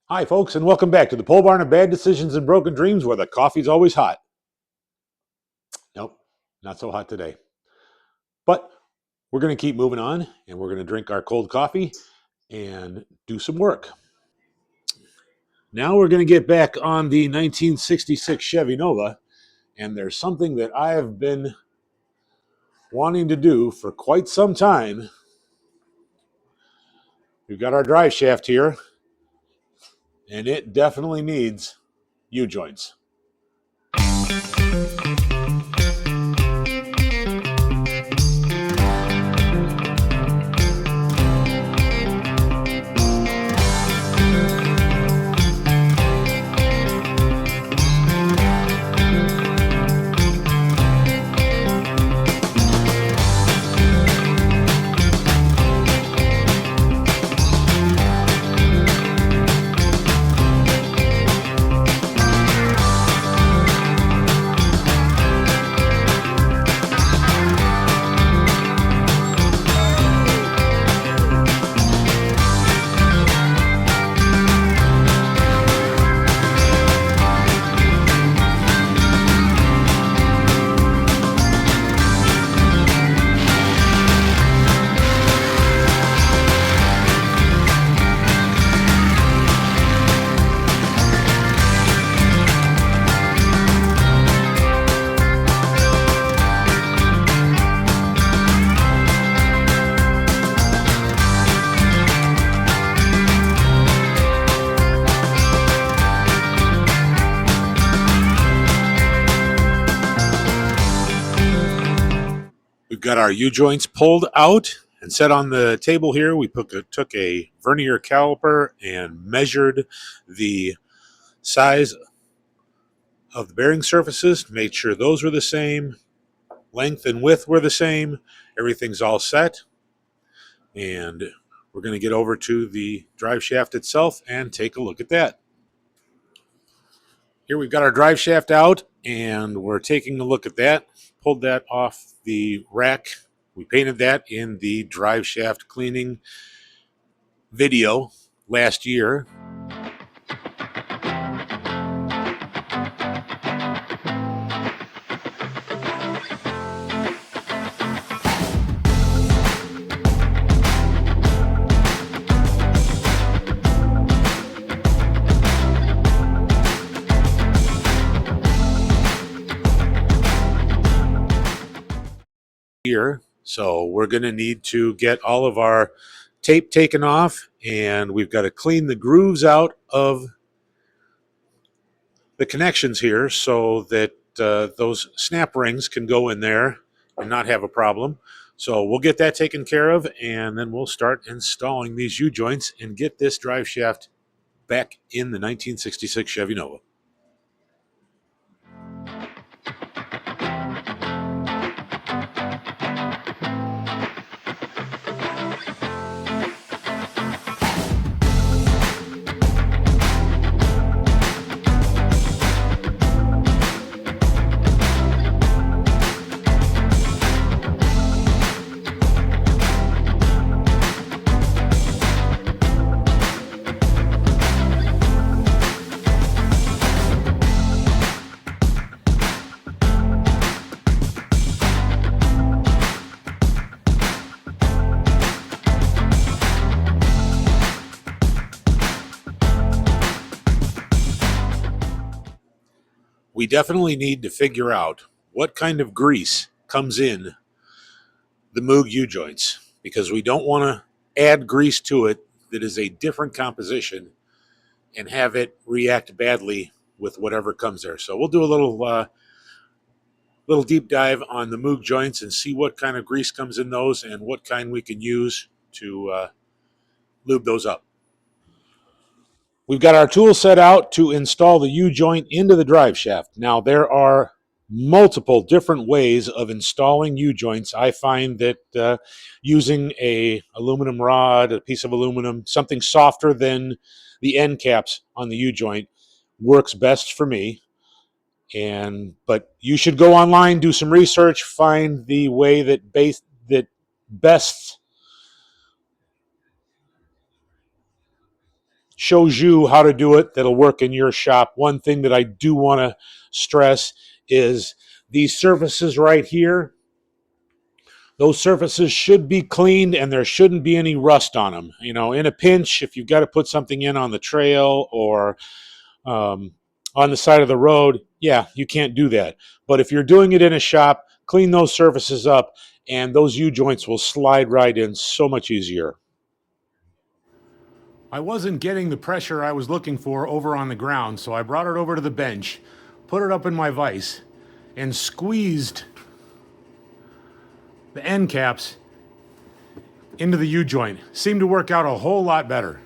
Hi, folks, and welcome back to the Pole Barn of Bad Decisions and Broken Dreams, where the coffee's always hot. Nope, not so hot today. But we're going to keep moving on, and we're going to drink our cold coffee and do some work. Now we're going to get back on the 1966 Chevy Nova, and there's something that I have been wanting to do for quite some time. We've got our drive shaft here, and it definitely needs U-joints. We've got our U-joints pulled out and set on the table here. We took a vernier caliper and measured the size of the bearing surfaces, made sure those were the same, length and width were the same. Everything's all set. And we're going to get over to the drive shaft itself and take a look at that. Here we've got our drive shaft out, and we're taking a look at that. Pulled that off the rack. We painted that in the drive shaft cleaning video last year. Here, so we're going to need to get all of our tape taken off, and we've got to clean the grooves out of the connections here so that those snap rings can go in there and not have a problem. So we'll get that taken care of, and then we'll start installing these U-joints and get this drive shaft back in the 1966 Chevy Nova. We definitely need to figure out what kind of grease comes in the Moog U-joints, because we don't want to add grease to it that is a different composition and have it react badly with whatever comes there. So we'll do a little deep dive on the Moog joints and see what kind of grease comes in those and what kind we can use to lube those up. We've got our tool set out to install the U-joint into the drive shaft. Now, there are multiple different ways of installing U-joints. I find that using a aluminum rod, a piece of aluminum, something softer than the end caps on the U-joint works best for me. But you should go online, do some research, find the way that best shows you how to do it that'll work in your shop. One thing that I do want to stress is these surfaces right here. Those surfaces should be cleaned and there shouldn't be any rust on them. You know, in a pinch, if you've got to put something in on the trail or on the side of the road, yeah, you can't do that. But if you're doing it in a shop, clean those surfaces up and those U-joints will slide right in so much easier. I wasn't getting the pressure I was looking for over on the ground, so I brought it over to the bench, put it up in my vise, and squeezed the end caps into the U-joint. Seemed to work out a whole lot better.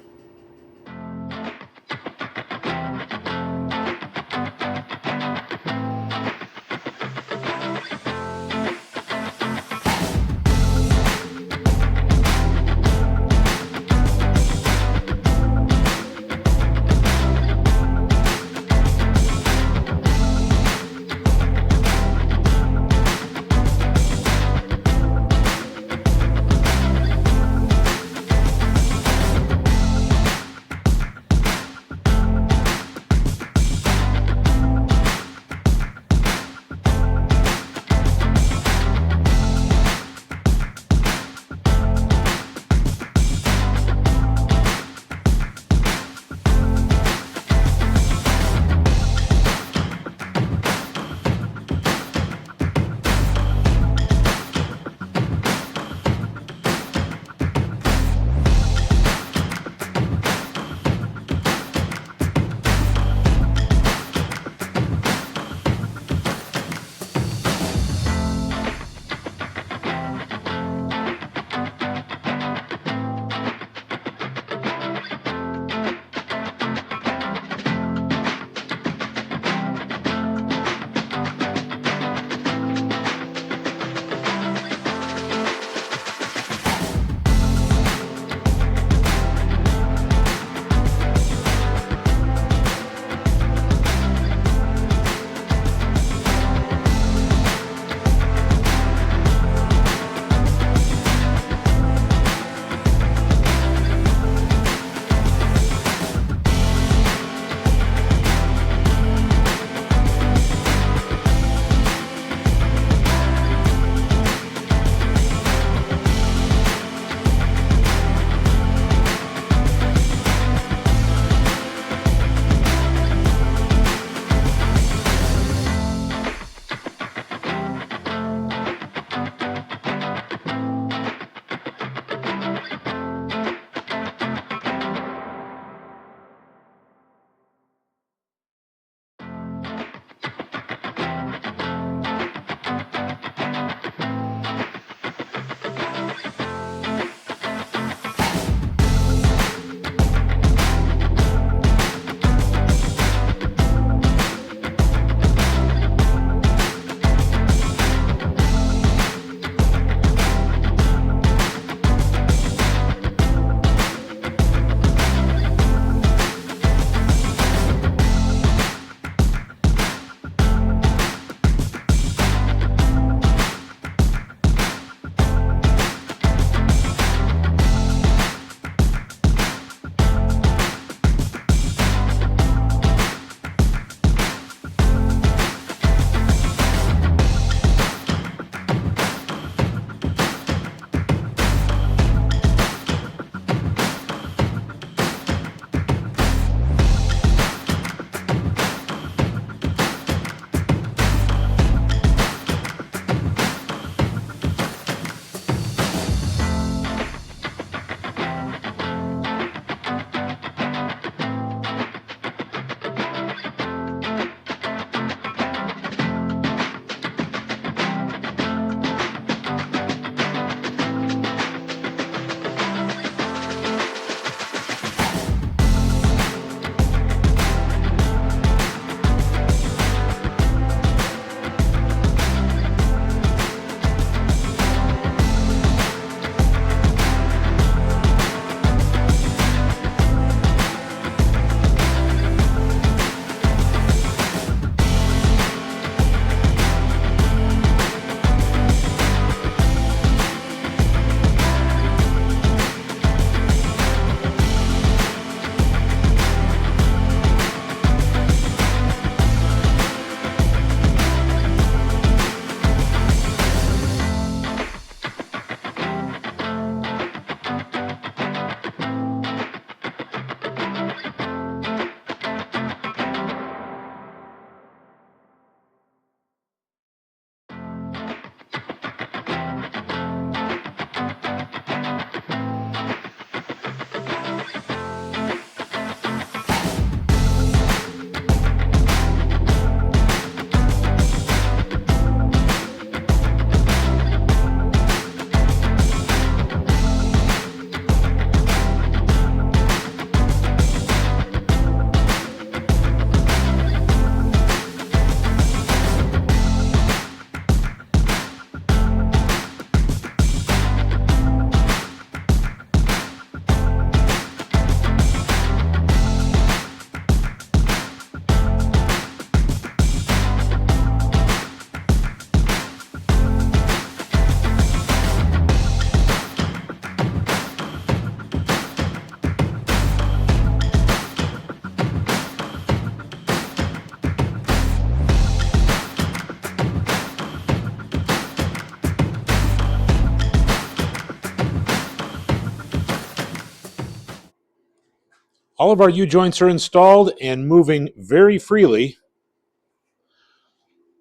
All of our U-joints are installed and moving very freely.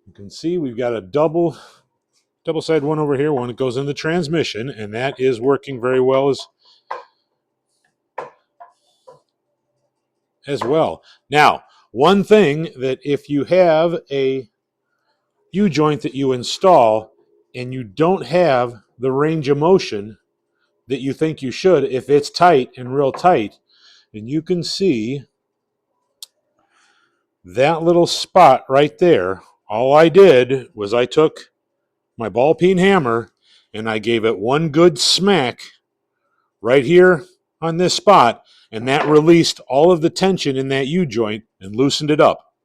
You can see we've got a double-sided one over here, one that goes in the transmission, and that is working very well as well. Now, one thing that if you have a U-joint that you install and you don't have the range of motion that you think you should, if it's tight and real tight, and you can see that little spot right there, all I did was I took my ball peen hammer and I gave it one good smack right here on this spot, and that released all of the tension in that U-joint and loosened it up.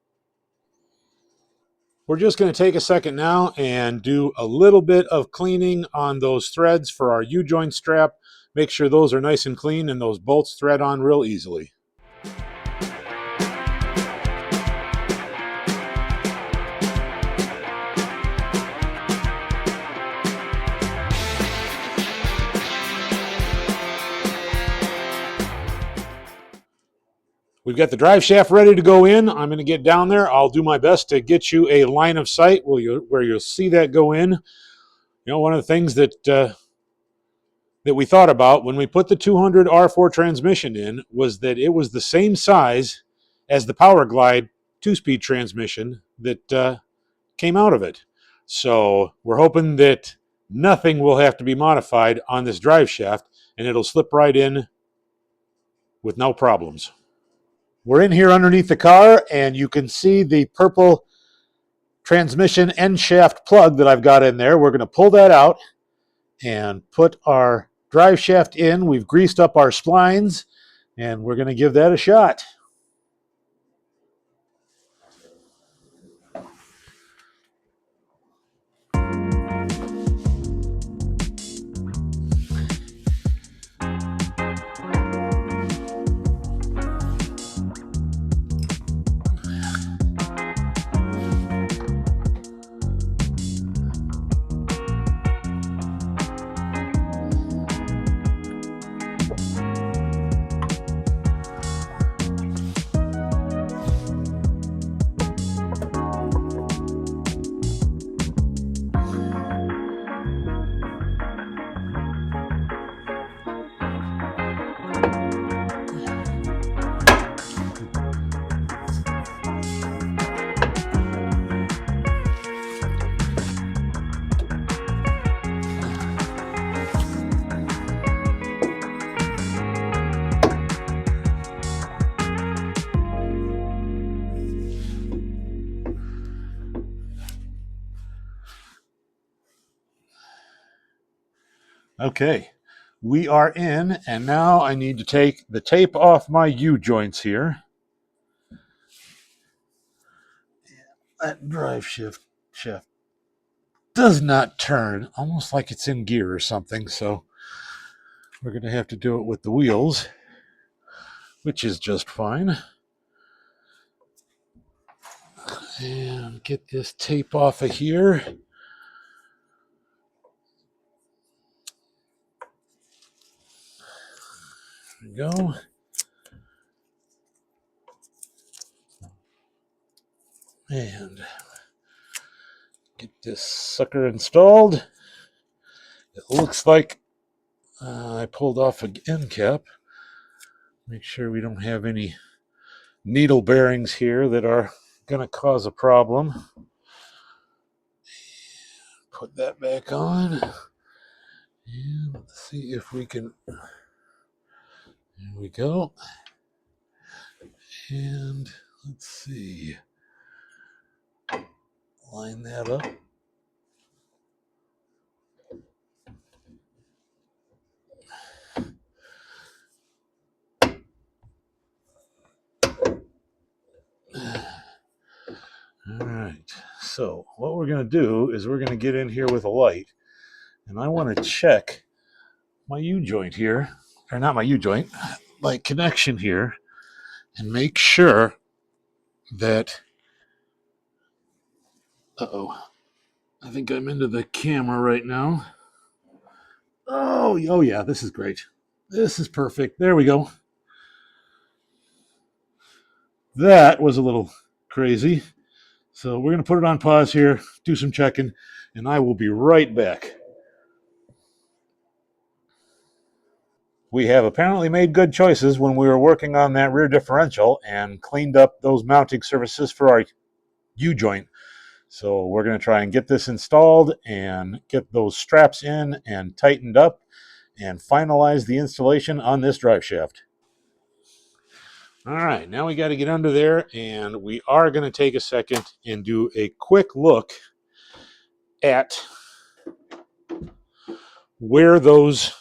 We're just going to take a second now and do a little bit of cleaning on those threads for our U-joint strap. Make sure those are nice and clean and those bolts thread on real easily. We've got the drive shaft ready to go in. I'm going to get down there. I'll do my best to get you a line of sight where you'll see that go in. You know, one of the things that we thought about when we put the 200 R4 transmission in was that it was the same size as the Power Glide 2-speed transmission that came out of it. So we're hoping that nothing will have to be modified on this drive shaft and it'll slip right in with no problems. We're in here underneath the car, and you can see the purple transmission end shaft plug that I've got in there. We're going to pull that out and put our drive shaft in. We've greased up our splines, and we're going to give that a shot. Okay, we are in, and now I need to take the tape off my U-joints here. That drive shaft does not turn, almost like it's in gear or something, so we're going to have to do it with the wheels, which is just fine. And get this tape off of here. There we go. And get this sucker installed. It looks like I pulled off an end cap. Make sure we don't have any needle bearings here that are going to cause a problem. Put that back on. And let's see if we can. There we go. And let's see. Line that up. All right, so what we're going to do is we're going to get in here with a light, and I want to check my U-joint here, or not my U-joint, my connection here, and make sure that, I think I'm into the camera right now. Oh yeah, this is great. This is perfect. There we go. That was a little crazy. So we're going to put it on pause here, do some checking, and I will be right back. We have apparently made good choices when we were working on that rear differential and cleaned up those mounting surfaces for our U-joint. So we're going to try and get this installed and get those straps in and tightened up and finalize the installation on this drive shaft. All right, now we got to get under there, and we are going to take a second and do a quick look at where those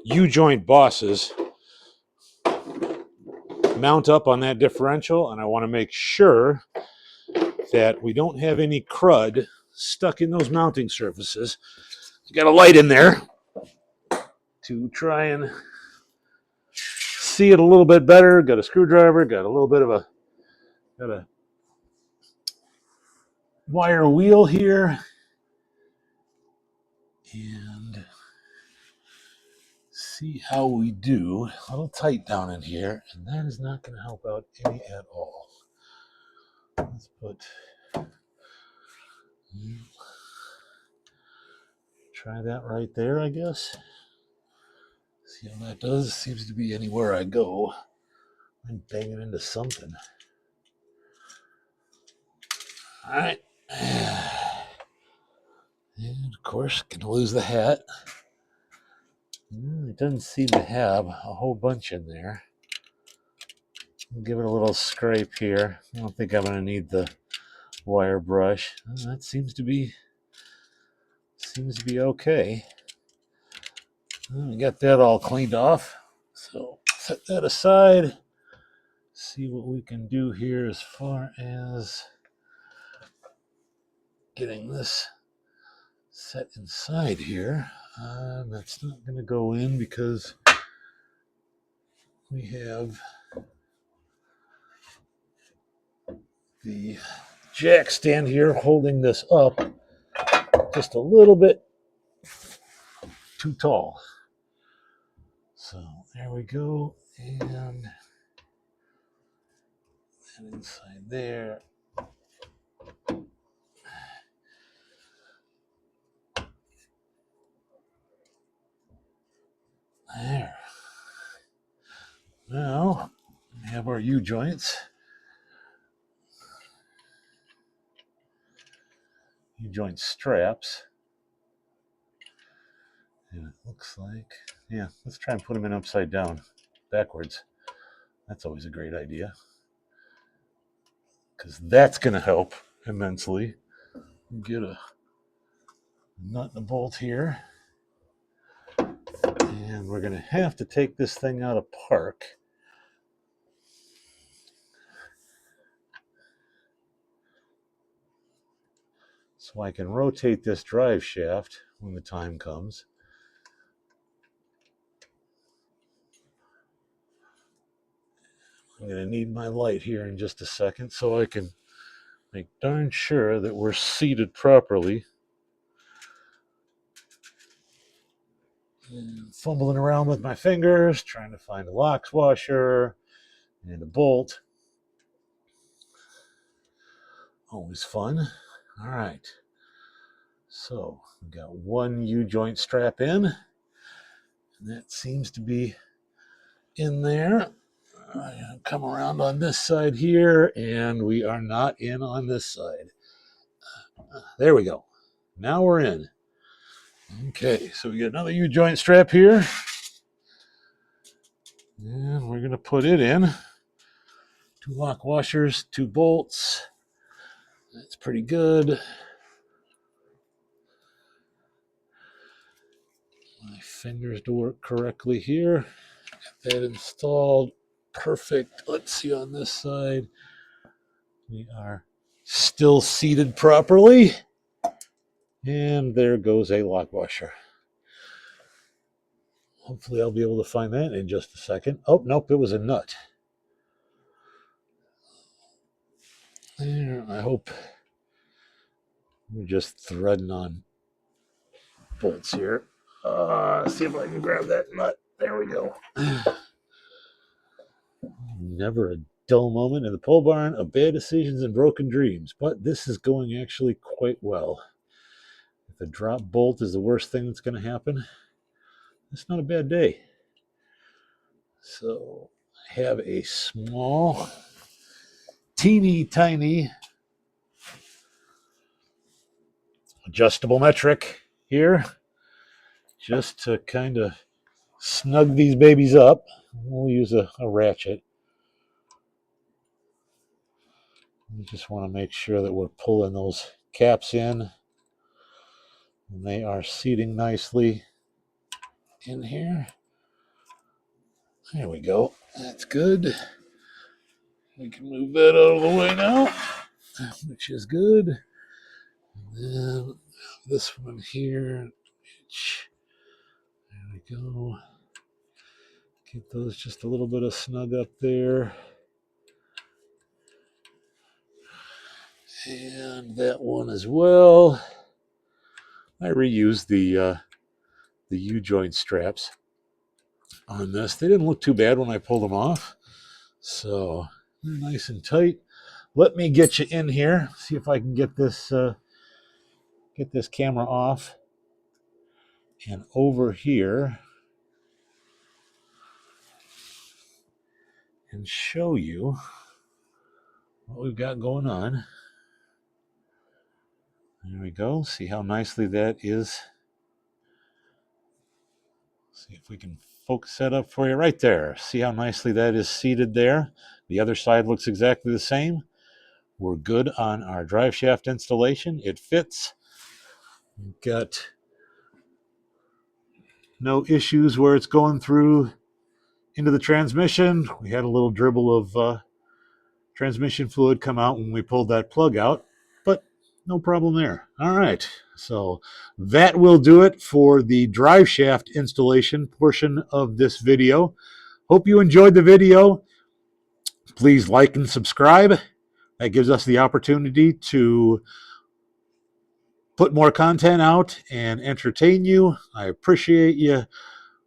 U-joint bosses mount up on that differential, and I want to make sure that we don't have any crud stuck in those mounting surfaces. Got a light in there to try and see it a little bit better. Got a screwdriver, got a little bit of a wire wheel here, and see how we do. A little tight down in here, and that is not going to help out any at all. Let's put, try that right there, I guess. See how that does. Seems to be anywhere I go, I'm banging into something. All right. And of course, gonna lose the hat. It doesn't seem to have a whole bunch in there. I'll give it a little scrape here. I don't think I'm gonna need the wire brush. That seems to be okay. We got that all cleaned off. So set that aside. See what we can do here as far as getting this set inside here. That's not going to go in because we have the jack stand here holding this up just a little bit too tall. So there we go, and inside there. There. Now we have our U-joints. U-joint straps. And it looks like, yeah, let's try and put them in upside down, backwards. That's always a great idea, because that's going to help immensely. Get a nut and a bolt here. And we're going to have to take this thing out of park. So I can rotate this drive shaft when the time comes. I'm going to need my light here in just a second so I can make darn sure that we're seated properly. And fumbling around with my fingers, trying to find a locks washer and a bolt. Always fun. All right. So we've got one U-joint strap in, and that seems to be in there. Come around on this side here, and we are not in on this side. There we go. Now we're in. Okay, so we got another U-joint strap here, and we're going to put it in. 2 lock washers, 2 bolts. That's pretty good. My fingers to work correctly here. Got that installed. Perfect. Let's see on this side. We are still seated properly. And there goes a lock washer. Hopefully I'll be able to find that in just a second. Oh, nope, it was a nut. There, I hope we're just threading on bolts here. See if I can grab that nut. There we go. Never a dull moment in the pole barn of bad decisions and broken dreams, but this is going actually quite well. If the drop bolt is the worst thing that's going to happen, it's not a bad day. So I have a small, teeny tiny adjustable metric here just to kind of snug these babies up. We'll use a ratchet. We just want to make sure that we're pulling those caps in and they are seating nicely in here. There we go. That's good. We can move that out of the way now, which is good. And then this one here, there we go. Get those just a little bit of snug up there. And that one as well. I reused the U-joint straps on this. They didn't look too bad when I pulled them off. So they're nice and tight. Let me get you in here. See if I can get this camera off and over here and show you what we've got going on. There we go. See how nicely that is. See if we can focus that up for you right there. See how nicely that is seated there. The other side looks exactly the same. We're good on our drive shaft installation. It fits. We've got no issues where it's going through into the transmission. We had a little dribble of transmission fluid come out when we pulled that plug out, but no problem there. All right, so that will do it for the drive shaft installation portion of this video. Hope you enjoyed the video. Please like and subscribe. That gives us the opportunity to put more content out and entertain you. I appreciate you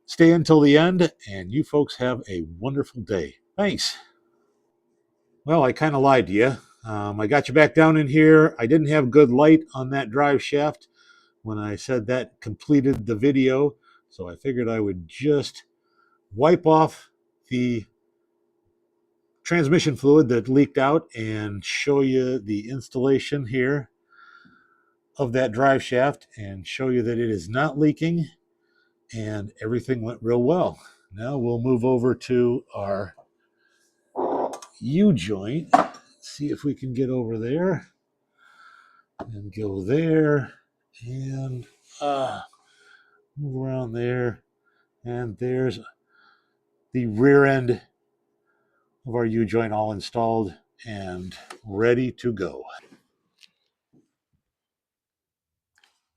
staying until the end, and you folks have a wonderful day. Thanks. Well, I kind of lied to you. I got you back down in here. I didn't have good light on that drive shaft when I said that completed the video, so I figured I would just wipe off the transmission fluid that leaked out and show you the installation here of that drive shaft and show you that it is not leaking and everything went real well. Now we'll move over to our U-joint. See if we can get over there and go there and move around there. And there's the rear end of our U-joint all installed and ready to go.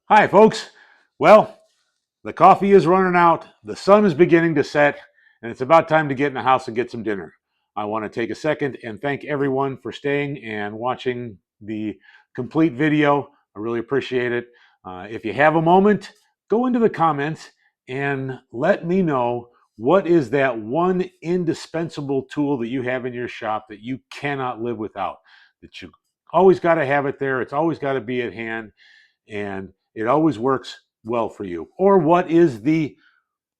Hi, folks. Well, the coffee is running out, the sun is beginning to set, and it's about time to get in the house and get some dinner. I want to take a second and thank everyone for staying and watching the complete video. I really appreciate it. If you have a moment, go into the comments and let me know what is that one indispensable tool that you have in your shop that you cannot live without, that you always got to have it there. It's always got to be at hand, and it always works well for you. Or what is the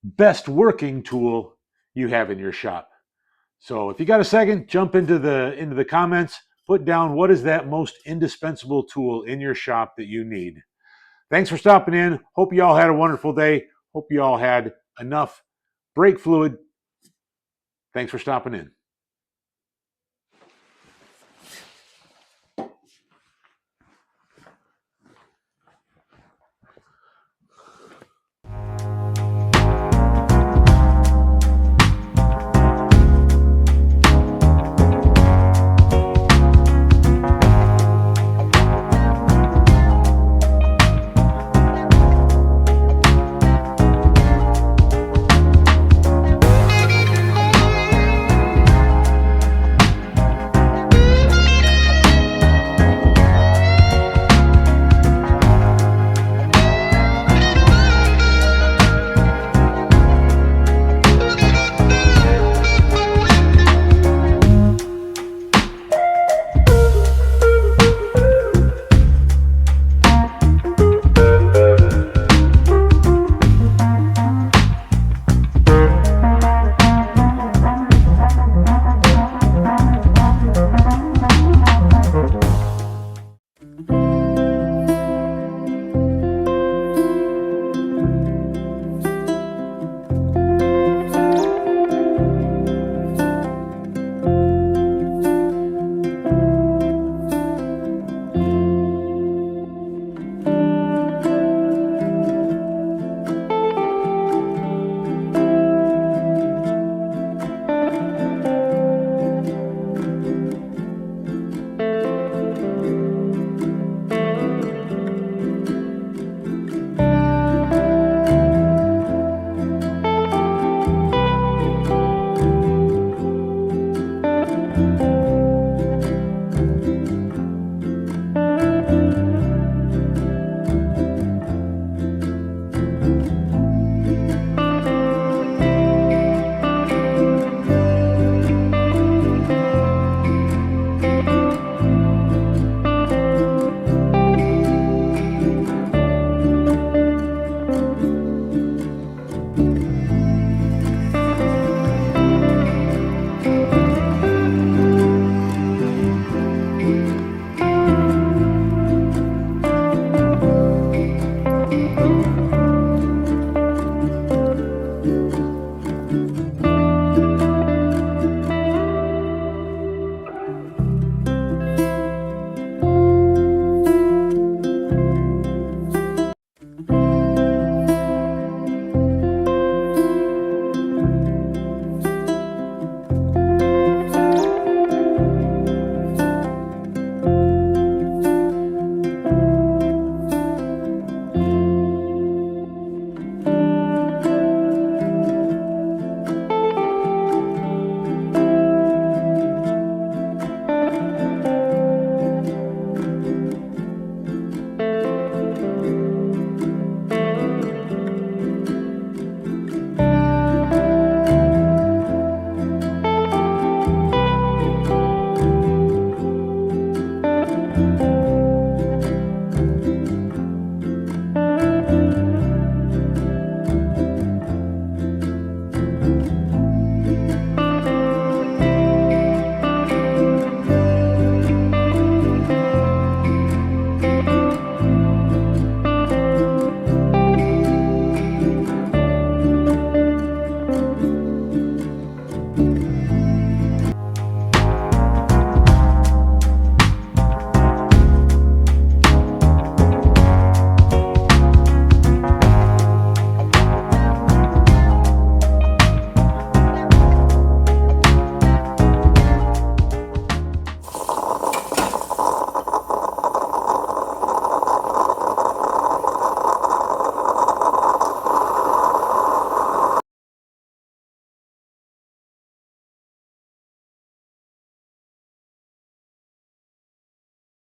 best working tool you have in your shop? So if you got a second, jump into the comments, put down what is that most indispensable tool in your shop that you need. Thanks for stopping in. Hope you all had a wonderful day. Hope you all had enough brake fluid. Thanks for stopping in.